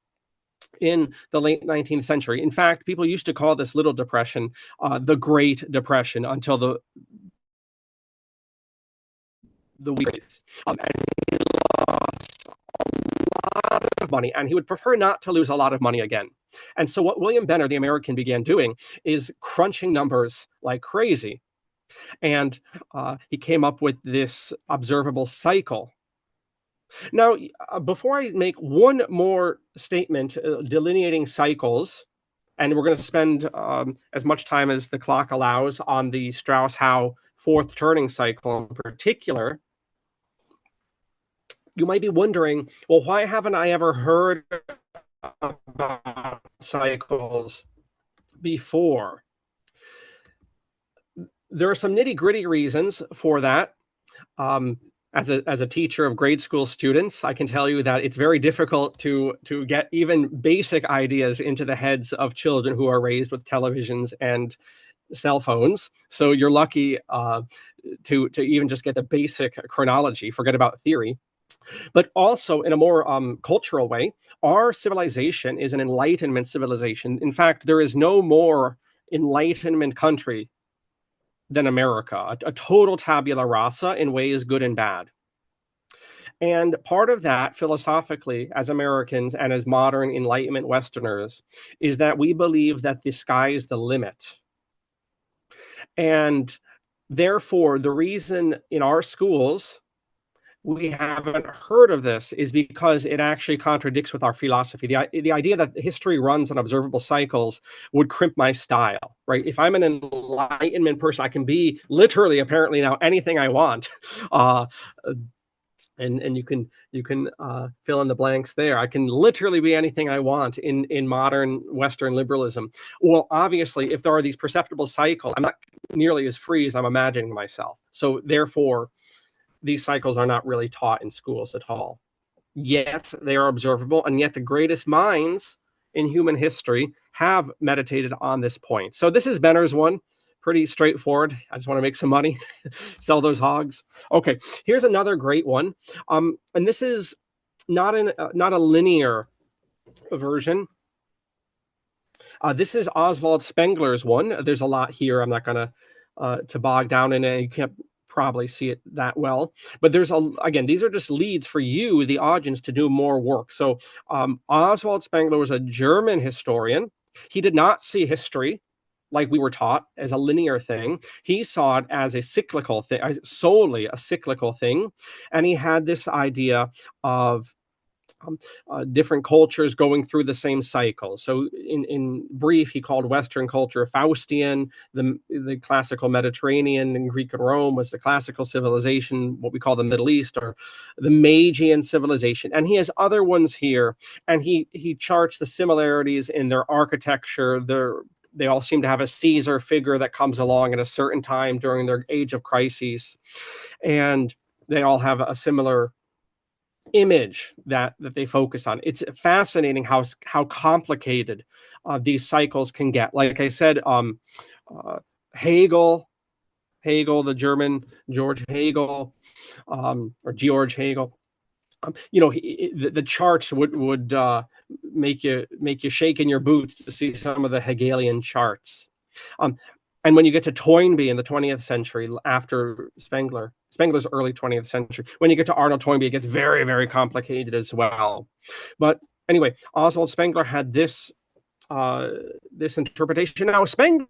in the late 19th century. In fact, people used to call this little depression the Great Depression until the weeks. And he lost a lot of money, and he would prefer not to lose a lot of money again. And so what William Benner, the American, began doing is crunching numbers like crazy. And he came up with this observable cycle. Now, before I make one more statement delineating cycles, and we're going to spend as much time as the clock allows on the Strauss-Howe fourth turning cycle in particular, you might be wondering, well, why haven't I ever heard about cycles before? There are some nitty-gritty reasons for that. As a teacher of grade school students, I can tell you that it's very difficult to get even basic ideas into the heads of children who are raised with televisions and cell phones. So you're lucky to even just get the basic chronology, forget about theory. But also, in a more cultural way, our civilization is an Enlightenment civilization. In fact, there is no more Enlightenment country than America, a total tabula rasa in ways good and bad. And part of that, philosophically, as Americans and as modern Enlightenment Westerners, is that we believe that the sky is the limit. And therefore, the reason in our schools we haven't heard of this is because it actually contradicts with our philosophy. The idea that history runs on observable cycles would crimp my style, right? If I'm an Enlightenment person, I can be literally, apparently now, anything I want. And you can fill in the blanks there. I can literally be anything I want in modern Western liberalism. Well, obviously, if there are these perceptible cycles, I'm not nearly as free as I'm imagining myself. So therefore, these cycles are not really taught in schools at all. Yet they are observable, and yet the greatest minds in human history have meditated on this point. So this is Benner's one. Pretty straightforward. I just want to make some money, sell those hogs. Okay, here's another great one. And this is not a linear version. This is Oswald Spengler's one. There's a lot here. I'm not going to bog down in it. You can't probably see it that well. But again, these are just leads for you, the audience, to do more work. So Oswald Spengler was a German historian. He did not see history like we were taught as a linear thing. He saw it as a cyclical thing, solely a cyclical thing. And he had this idea of different cultures going through the same cycle. So in brief, he called Western culture Faustian, the classical Mediterranean and Greek and Rome was the classical civilization, what we call the Middle East, or the Magian civilization. And he has other ones here, and he charts the similarities in their architecture. They all seem to have a Caesar figure that comes along at a certain time during their age of crises. And they all have a similar image that they focus on. It's fascinating how complicated these cycles can get. Like I said, Hegel, the German George Hegel, or George Hegel. The charts would make you shake in your boots to see some of the Hegelian charts. And when you get to Toynbee in the 20th century, after Spengler's early 20th century, when you get to Arnold Toynbee, it gets very, very complicated as well. But anyway, Oswald Spengler had this interpretation. Now, Spengler,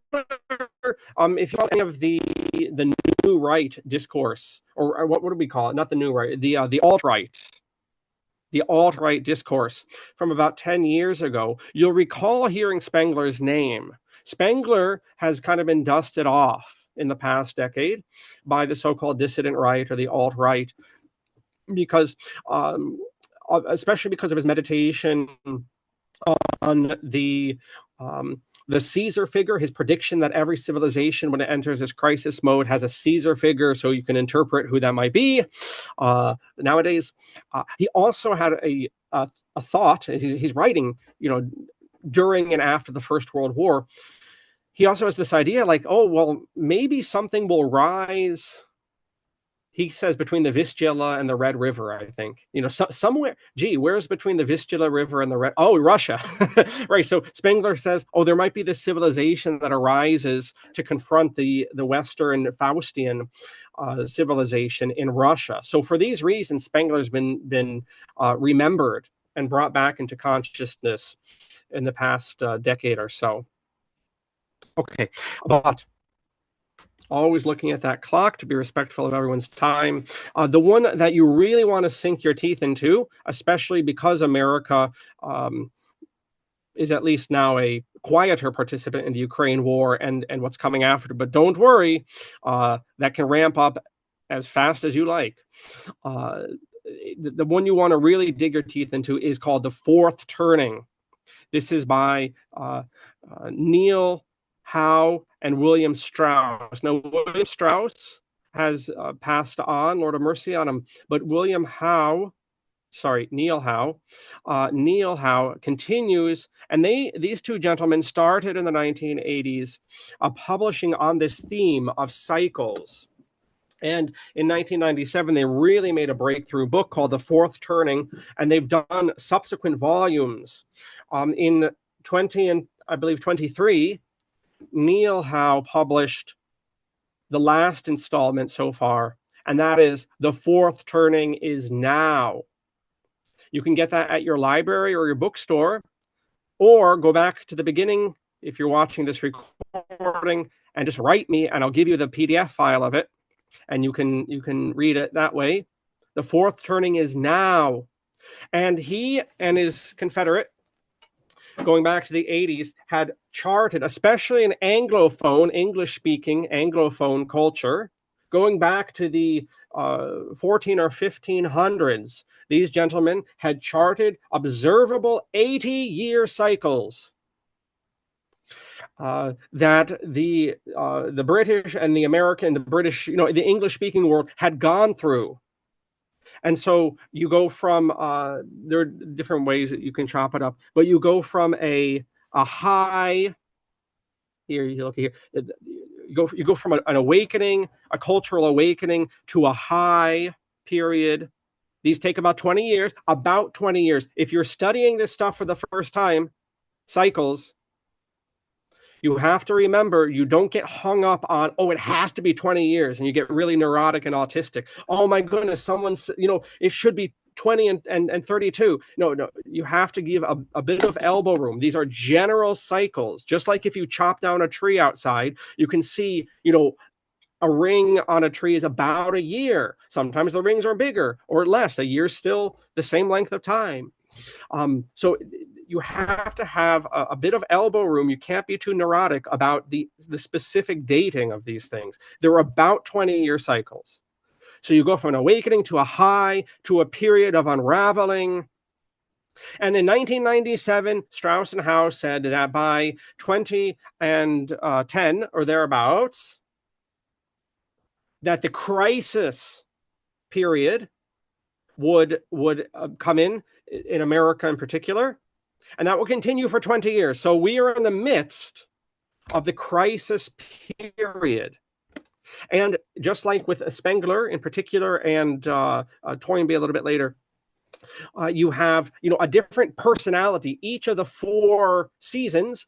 if you follow any of the New Right discourse, or what do we call it? Not the New Right, the alt-right. The alt-right discourse from about 10 years ago, you'll recall hearing Spengler's name. Spengler has kind of been dusted off in the past decade by the so-called dissident right or the alt-right, because especially because of his meditation on the Caesar figure, his prediction that every civilization, when it enters this crisis mode, has a Caesar figure, so you can interpret who that might be. Nowadays, he also had a thought. He's writing, during and after the First World War. He also has this idea, like, oh, well, maybe something will rise. He says between the Vistula and the Red River, I think. Somewhere, where's between the Vistula River and the Red? Oh, Russia. Right. So Spengler says, oh, there might be this civilization that arises to confront the Western Faustian civilization in Russia. So for these reasons, Spengler's been remembered and brought back into consciousness in the past decade or so. Okay, but always looking at that clock to be respectful of everyone's time. The one that you really want to sink your teeth into, especially because America is at least now a quieter participant in the Ukraine war and what's coming after. But don't worry, that can ramp up as fast as you like. The one you want to really dig your teeth into is called The Fourth Turning. This is by Neil Howe and William Strauss. Now, William Strauss has passed on, Lord have mercy on him, but Neil Howe continues, and these two gentlemen started in the 1980s publishing on this theme of cycles. And in 1997, they really made a breakthrough book called The Fourth Turning, and they've done subsequent volumes. In 20 and I believe 23, Neil Howe published the last installment so far, and that is The Fourth Turning is Now. You can get that at your library or your bookstore, or go back to the beginning if you're watching this recording and just write me, and I'll give you the PDF file of it, and you can read it that way. The Fourth Turning is Now. And he and his confederate, going back to the 80s, had charted, especially in Anglophone, English-speaking Anglophone culture, going back to the 14 or 1500s, these gentlemen had charted observable 80-year cycles that the British and the American, the British, the English-speaking world had gone through. And so you go from, there are different ways that you can chop it up, but you go from a high, here, you look here, you go from an awakening, a cultural awakening, to a high period. These take about 20 years, If you're studying this stuff for the first time, cycles, you have to remember, you don't get hung up on, oh, it has to be 20 years, and you get really neurotic and autistic. Oh my goodness, someone's, it should be 20 and 32. No, you have to give a bit of elbow room. These are general cycles. Just like if you chop down a tree outside, you can see, a ring on a tree is about a year. Sometimes the rings are bigger or less. A year's still the same length of time. So you have to have a bit of elbow room. You can't be too neurotic about the specific dating of these things. They're about 20-year cycles. So you go from an awakening to a high to a period of unraveling. And in 1997, Strauss and Howe said that by 2010 or thereabouts, that the crisis period would come in America in particular, and that will continue for 20 years. So we are in the midst of the crisis period. And just like with Spengler in particular, and Toynbee a little bit later, you have a different personality. Each of the 4 seasons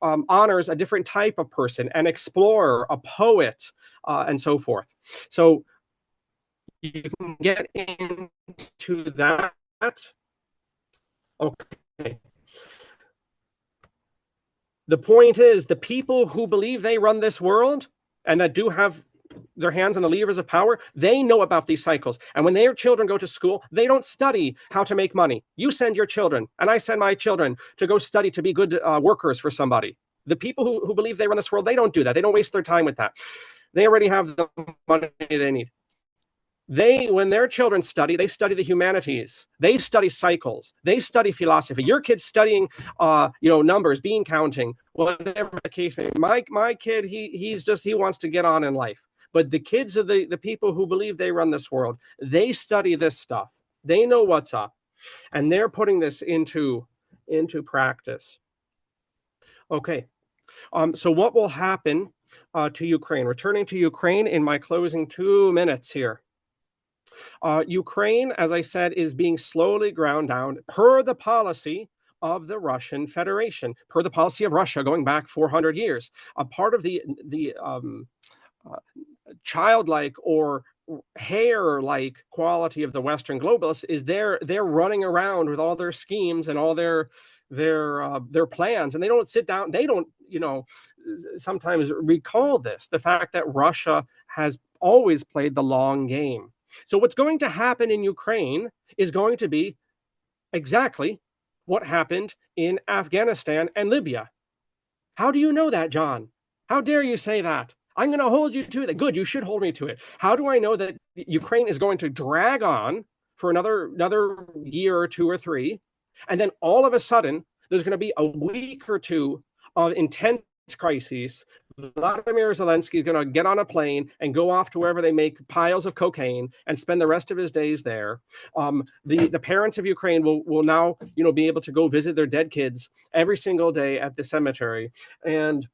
honors a different type of person, an explorer, a poet, and so forth. So you can get into that. Okay. The point is, the people who believe they run this world and that do have their hands on the levers of power, they know about these cycles. And when their children go to school, they don't study how to make money. You send your children, and I send my children to go study to be good workers for somebody. The people who believe they run this world, they don't do that. They don't waste their time with that. They already have the money they need. When their children study, they study the humanities. They study cycles. They study philosophy. Your kid's studying, numbers, bean counting, whatever the case may be. My kid, he wants to get on in life. But the kids of the people who believe they run this world, they study this stuff. They know what's up, and they're putting this into practice. Okay, so what will happen to Ukraine? Returning to Ukraine in my closing 2 minutes here. Ukraine, as I said, is being slowly ground down per the policy of the Russian Federation, per the policy of Russia going back 400 years. A part of the childlike or hair-like quality of the Western globalists is they're running around with all their schemes and all their plans, and they don't sit down. They don't, sometimes recall this, the fact that Russia has always played the long game. So what's going to happen in Ukraine is going to be exactly what happened in Afghanistan and Libya. How do you know that, John? How dare you say that? I'm going to hold you to that. Good, you should hold me to it. How do I know that Ukraine is going to drag on for another year or 2 or 3, and then all of a sudden there's going to be a week or 2 of intense crises? Vladimir Zelensky is going to get on a plane and go off to wherever they make piles of cocaine and spend the rest of his days there. The parents of Ukraine will now be able to go visit their dead kids every single day at the cemetery, and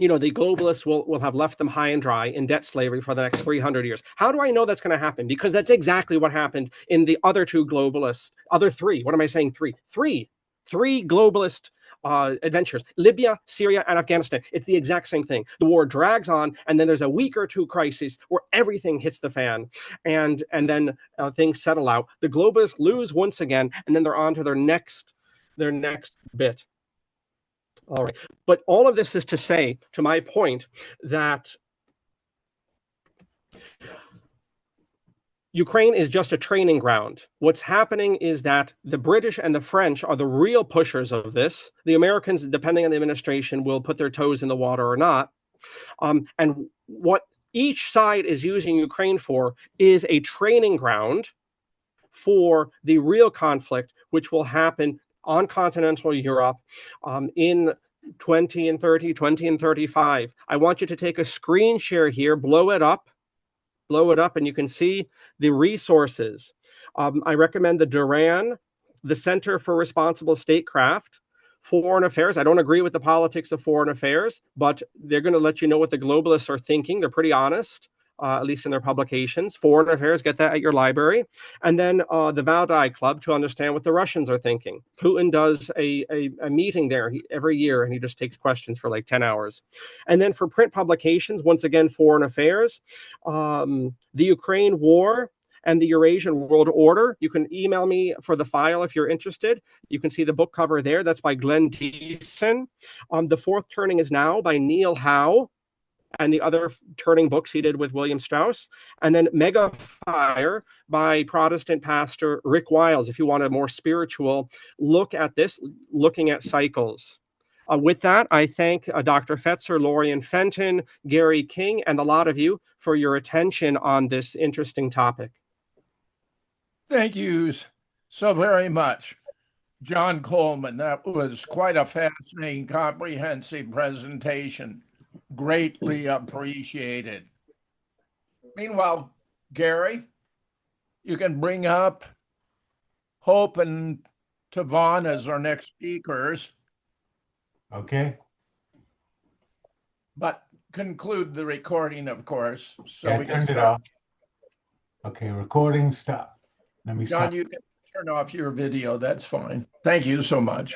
the globalists will have left them high and dry in debt slavery for the next 300 years. How do I know that's going to happen? Because that's exactly what happened in the other 2 globalists, other 3. What am I saying? 3 globalist adventures: Libya, Syria, and Afghanistan. It's the exact same thing. The war drags on, and then there's a week or 2 crises where everything hits the fan, and then things settle out. The globalists lose once again, and then they're on to their next bit. All right, but all of this is to say, to my point, that Ukraine is just a training ground. What's happening is that the British and the French are the real pushers of this. The Americans, depending on the administration, will put their toes in the water or not. And what each side is using Ukraine for is a training ground for the real conflict, which will happen on continental Europe in 2035. I want you to take a screen share here, blow it up, and you can see the resources. I recommend the Duran, the Center for Responsible Statecraft, Foreign Affairs. I don't agree with the politics of foreign affairs, but they're going to let you know what the globalists are thinking. They're pretty honest. at least in their publications. Foreign Affairs, get that at your library. And then the Valdai Club to understand what the Russians are thinking. Putin does a meeting there every year, and he just takes questions for like 10 hours. And then for print publications, once again, Foreign Affairs, the Ukraine War and the Eurasian World Order. You can email me for the file if you're interested. You can see the book cover there. That's by Glenn Deason. The Fourth Turning is Now by Neil Howe, and the other turning books he did with William Strauss. And then Mega Fire by Protestant pastor Rick Wiles, if you want a more spiritual look at this, looking at cycles. With that, I thank Dr. Fetzer, Lorian Fenton, Gary King, and a lot of you for your attention on this interesting topic. Thank you so very much, John Coleman. That was quite a fascinating, comprehensive presentation. Greatly appreciated. Meanwhile, Gary, you can bring up Hope and Tavon as our next speakers, Okay. but conclude the recording, of course, so Yeah, we I can turned it start. off. Okay, recording stop. Let me John, stop. you can turn off your video. That's fine. Thank you so much.